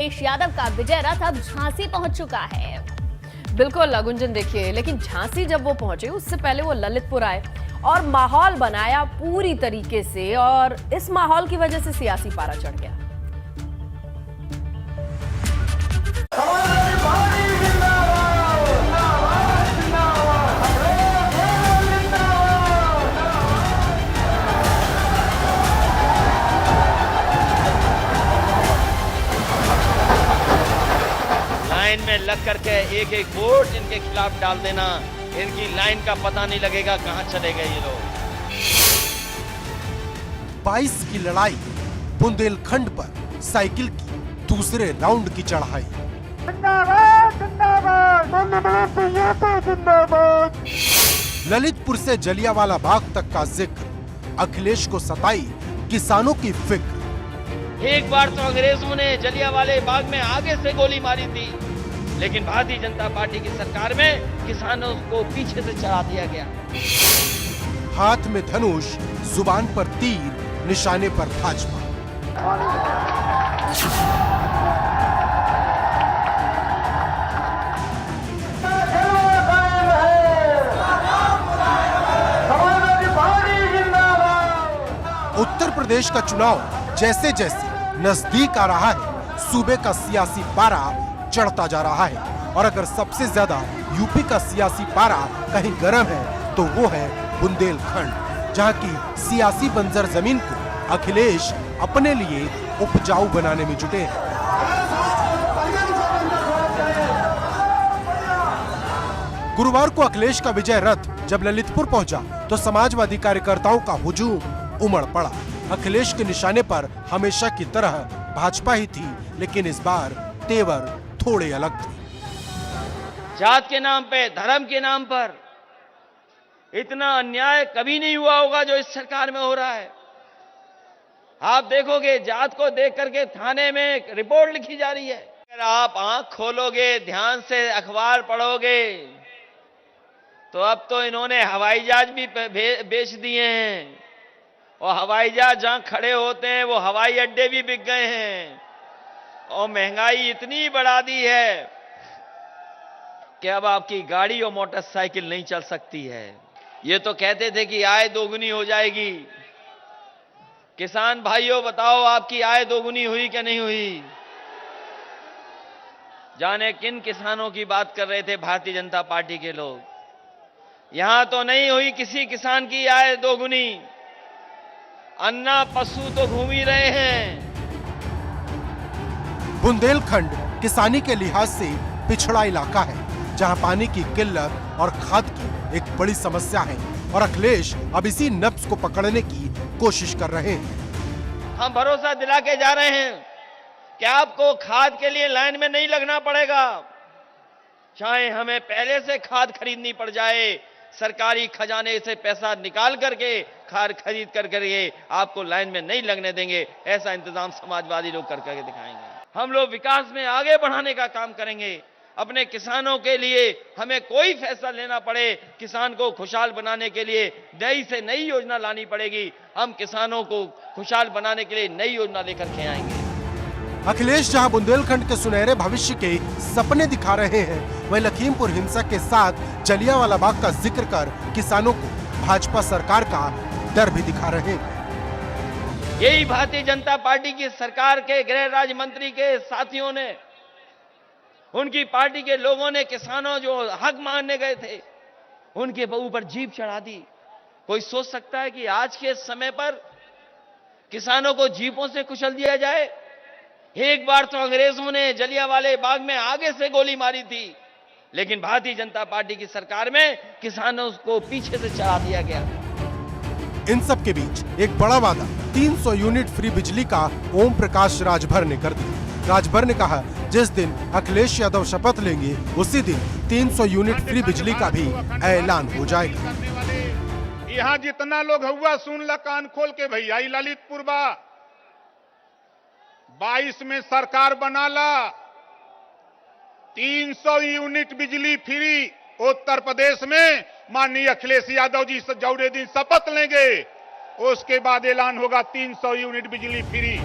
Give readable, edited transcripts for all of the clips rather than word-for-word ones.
अखिलेश यादव का विजय रथ अब झांसी पहुंच चुका है। बिल्कुल गुंजन, देखिए, लेकिन झांसी जब वो पहुंचे उससे पहले वो ललितपुर आए और माहौल बनाया पूरी तरीके से, और इस माहौल की वजह से सियासी पारा चढ़ गया। लाइन में लग करके एक एक वोट इनके खिलाफ डाल देना, इनकी लाइन का पता नहीं लगेगा कहां चले गए ये लोग। 22 की लड़ाई, बुंदेलखंड पर साइकिल की दूसरे राउंड की चढ़ाई। ललितपुर से जलियांवाला बाग तक का जिक्र, अखिलेश को सताई किसानों की फिक्र। एक बार तो अंग्रेजों ने जलियांवाले बाग में आगे से गोली मारी थी, लेकिन भारतीय जनता पार्टी की सरकार में किसानों को पीछे से चढ़ा दिया गया। हाथ में धनुष, जुबान पर तीर, निशाने पर भाजपा। उत्तर प्रदेश का चुनाव जैसे जैसे नजदीक आ रहा है, सूबे का सियासी पारा चढ़ता जा रहा है। और अगर सबसे ज्यादा यूपी का सियासी पारा कहीं गर्म है तो वो है बुंदेलखंड, जहां की सियासी बंजर जमीन को अखिलेश अपने लिए उपजाऊ बनाने में जुटे हैं। गुरुवार को अखिलेश का विजय रथ जब ललितपुर पहुंचा तो समाजवादी कार्यकर्ताओं का हुजूम उमड़ पड़ा। अखिलेश के निशाने पर हमेशा की तरह भाजपा ही थी, लेकिन इस बार तेवर थोड़े अलग थे। जात के नाम पे, धर्म के नाम पर इतना अन्याय कभी नहीं हुआ होगा जो इस सरकार में हो रहा है। आप देखोगे, जात को देख करके थाने में एक रिपोर्ट लिखी जा रही है। अगर आप आंख खोलोगे, ध्यान से अखबार पढ़ोगे, तो अब तो इन्होंने हवाई जहाज भी बेच दिए हैं, और हवाई जहाज जहां खड़े होते हैं वो हवाई अड्डे भी बिक गए हैं, और महंगाई इतनी बढ़ा दी है कि अब आपकी गाड़ी और मोटरसाइकिल नहीं चल सकती है। ये तो कहते थे कि आय दोगुनी हो जाएगी। किसान भाइयों, बताओ आपकी आय दोगुनी हुई कि नहीं हुई? जाने किन किसानों की बात कर रहे थे भारतीय जनता पार्टी के लोग। यहां तो नहीं हुई किसी किसान की आय दोगुनी। अन्ना पशु तो घूम ही रहे हैं। बुंदेलखंड किसानी के लिहाज से पिछड़ा इलाका है, जहां पानी की किल्लत और खाद की एक बड़ी समस्या है, और अखिलेश अब इसी नब्ज को पकड़ने की कोशिश कर रहे हैं। हम भरोसा दिला के जा रहे हैं कि आपको खाद के लिए लाइन में नहीं लगना पड़ेगा, चाहे हमें पहले से खाद खरीदनी पड़ जाए, सरकारी खजाने से पैसा निकाल करके खाद खरीद करके आपको लाइन में नहीं लगने देंगे। ऐसा इंतजाम समाजवादी लोग करके दिखाएंगे। हम लोग विकास में आगे बढ़ाने का काम करेंगे। अपने किसानों के लिए हमें कोई फैसला लेना पड़े, किसान को खुशहाल बनाने के लिए नई से नई योजना लानी पड़ेगी। हम किसानों को खुशहाल बनाने के लिए नई योजना लेकर के आएंगे। अखिलेश जहां बुंदेलखंड के सुनहरे भविष्य के सपने दिखा रहे हैं, वहीं लखीमपुर हिंसा के साथ जलियांवाला बाग का जिक्र कर किसानों को भाजपा सरकार का डर भी दिखा रहे हैं। यही भारतीय जनता पार्टी की सरकार के गृह राज्य मंत्री के साथियों ने, उनकी पार्टी के लोगों ने किसानों जो हक मांगने गए थे उनके ऊपर जीप चढ़ा दी। कोई सोच सकता है कि आज के समय पर किसानों को जीपों से कुचल दिया जाए? एक बार तो अंग्रेजों ने जलियांवाले बाग में आगे से गोली मारी थी, लेकिन भारतीय जनता पार्टी की सरकार में किसानों को पीछे से चढ़ा दिया गया। इन सब के बीच एक बड़ा वादा 300 यूनिट फ्री बिजली का ओम प्रकाश राजभर ने कर दिया। राजभर ने कहा, जिस दिन अखिलेश यादव शपथ लेंगे उसी दिन 300 यूनिट फ्री बिजली का भी ऐलान हो जाएगा। यहाँ जितना लोग हुआ सुन ला कान खोल के भैया, ललितपुर बा 22 में सरकार बना ला, 300 यूनिट बिजली फ्री उत्तर प्रदेश में माननीय अखिलेश यादव जी जौरे दिन शपथ लेंगे, उसके बाद ऐलान होगा 300 यूनिट बिजली फ्री।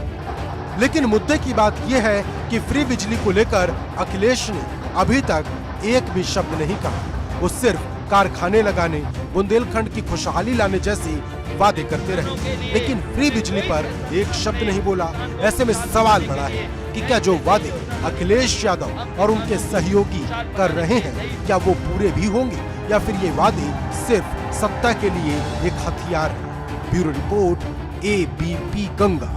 लेकिन मुद्दे की बात यह है कि कि फ्री बिजली को लेकर अखिलेश ने अभी तक एक भी शब्द नहीं कहा। वो सिर्फ कारखाने लगाने, बुंदेलखंड की खुशहाली लाने जैसे वादे करते रहे, लेकिन फ्री बिजली पर एक शब्द नहीं बोला। ऐसे में सवाल बड़ा है कि क्या जो वादे अखिलेश यादव और उनके सहयोगी कर रहे हैं, क्या वो पूरे भी होंगे या फिर ये वादे सिर्फ सत्ता के लिए एक हथियार है। Bureau report, ABP Ganga.